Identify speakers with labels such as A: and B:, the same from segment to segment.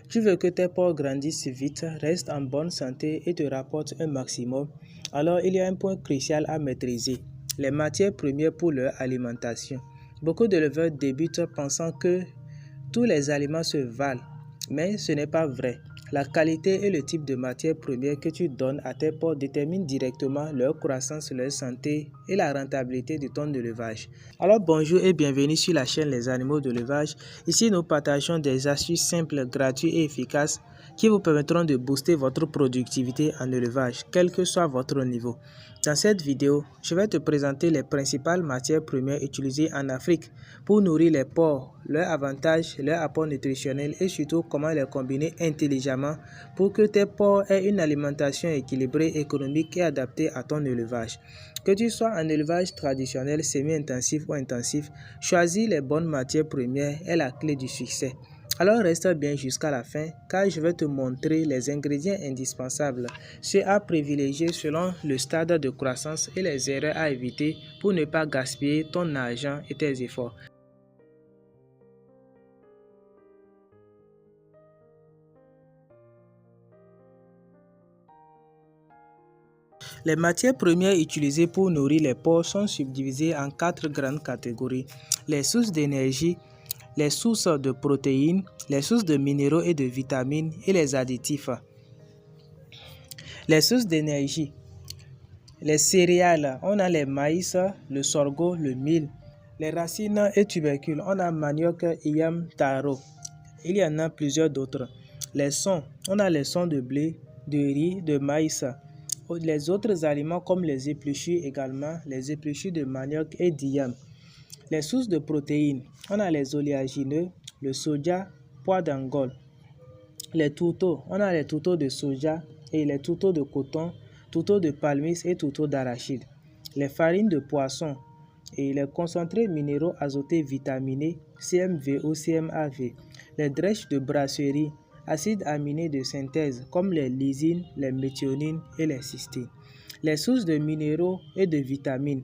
A: Tu veux que tes porcs grandissent vite, restent en bonne santé et te rapportent un maximum. Alors il y a un point crucial à maîtriser, les matières premières pour leur alimentation. Beaucoup d'éleveurs débutent pensant que tous les aliments se valent, mais ce n'est pas vrai. La qualité et le type de matière première que tu donnes à tes porcs déterminent directement leur croissance, leur santé et la rentabilité de ton élevage. Alors bonjour et bienvenue sur la chaîne Les Animaux d'Élevage. Ici nous partageons des astuces simples, gratuites et efficaces qui vous permettront de booster votre productivité en élevage, quel que soit votre niveau. Dans cette vidéo, je vais te présenter les principales matières premières utilisées en Afrique pour nourrir les porcs, leurs avantages, leurs apports nutritionnels et surtout comment les combiner intelligemment pour que tes porcs aient une alimentation équilibrée, économique et adaptée à ton élevage. Que tu sois en élevage traditionnel, semi-intensif ou intensif, choisir les bonnes matières premières est la clé du succès. Alors reste bien jusqu'à la fin car je vais te montrer les ingrédients indispensables, ceux à privilégier selon le stade de croissance et les erreurs à éviter pour ne pas gaspiller ton argent et tes efforts. Les matières premières utilisées pour nourrir les porcs sont subdivisées en 4 grandes catégories. Les sources d'énergie, les sources de protéines, les sources de minéraux et de vitamines et les additifs. Les sources d'énergie. Les céréales, on a les maïs, le sorgho, le mil. Les racines et tubercules, on a manioc, yam, taro. Il y en a plusieurs d'autres. Les sons, on a les sons de blé, de riz, de maïs. Les autres aliments comme les épluchures également, les épluchures de manioc et d'yam. Les sources de protéines, on a les oléagineux, le soja, pois d'Angole. Les tourteaux, on a les tourteaux de soja et les tourteaux de coton, tourteaux de palmis et tourteaux d'arachide. Les farines de poisson et les concentrés minéraux azotés vitaminés, CMV ou CMAV. Les drèches de brasserie, acides aminés de synthèse comme les lysines, les méthionines et les cystines. Les sources de minéraux et de vitamines.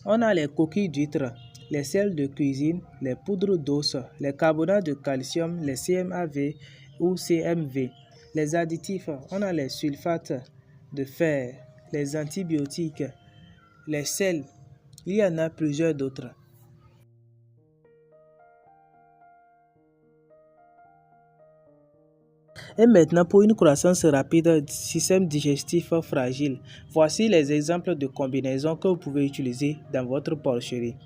A: On a les coquilles d'huîtres, les sels de cuisine, les poudres d'os, les carbonates de calcium, les CMAV ou CMV. Les additifs, on a les sulfates de fer, les antibiotiques, les sels. Il y en a plusieurs d'autres. Et maintenant, pour une croissance rapide du système digestif fragile, voici les exemples de combinaisons que vous pouvez utiliser dans votre porcherie.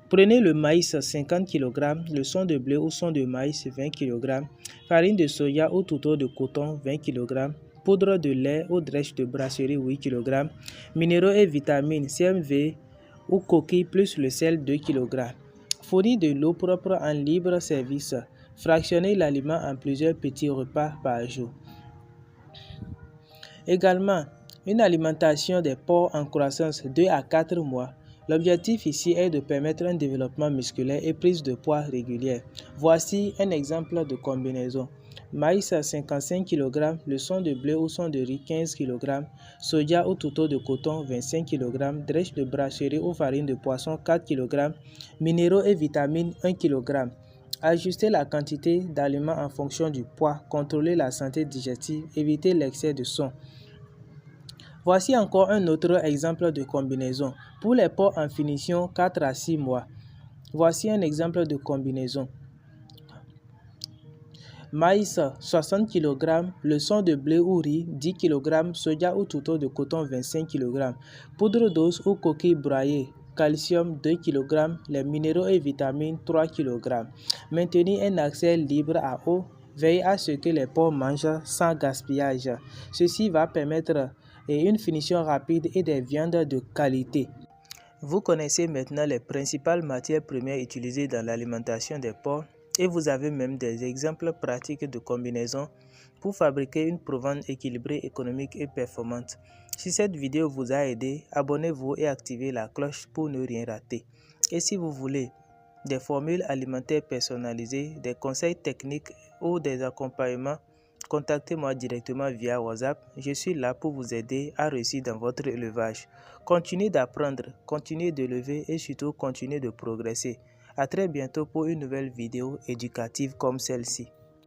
A: Prenez le maïs 50 kg, le son de blé ou son de maïs 20 kg, farine de soja ou tourteau de coton 20 kg, poudre de lait ou drèche de brasserie 8 kg, minéraux et vitamines CMV ou coquilles plus le sel 2 kg. Fournir de l'eau propre en libre service. Fractionnez l'aliment en plusieurs petits repas par jour. Également, une alimentation des porcs en croissance 2 à 4 mois. L'objectif ici est de permettre un développement musculaire et prise de poids régulière. Voici un exemple de combinaison. Maïs à 55 kg, le son de blé ou son de riz 15 kg, soja ou tourteau de coton 25 kg, drèche de brasserie ou farine de poisson 4 kg, minéraux et vitamines 1 kg. Ajustez la quantité d'aliments en fonction du poids, contrôlez la santé digestive, évitez l'excès de son. Voici encore un autre exemple de combinaison. Pour les porcs en finition 4 à 6 mois. Voici un exemple de combinaison. Maïs 60 kg, le son de blé ou riz 10 kg, soja ou tourteau de coton 25 kg, poudre d'os ou coquille broyée, calcium 2 kg, les minéraux et vitamines 3 kg. Maintenez un accès libre à eau. Veillez à ce que les porcs mangent sans gaspillage. Ceci va permettre une finition rapide et des viandes de qualité. Vous connaissez maintenant les principales matières premières utilisées dans l'alimentation des porcs et vous avez même des exemples pratiques de combinaison pour fabriquer une provende équilibrée, économique et performante. Si cette vidéo vous a aidé, abonnez-vous et activez la cloche pour ne rien rater. Et si vous voulez des formules alimentaires personnalisées, des conseils techniques ou des accompagnements, contactez-moi directement via WhatsApp. Je suis là pour vous aider à réussir dans votre élevage. Continuez d'apprendre, continuez de lever et surtout continuez de progresser. À très bientôt pour une nouvelle vidéo éducative comme celle-ci.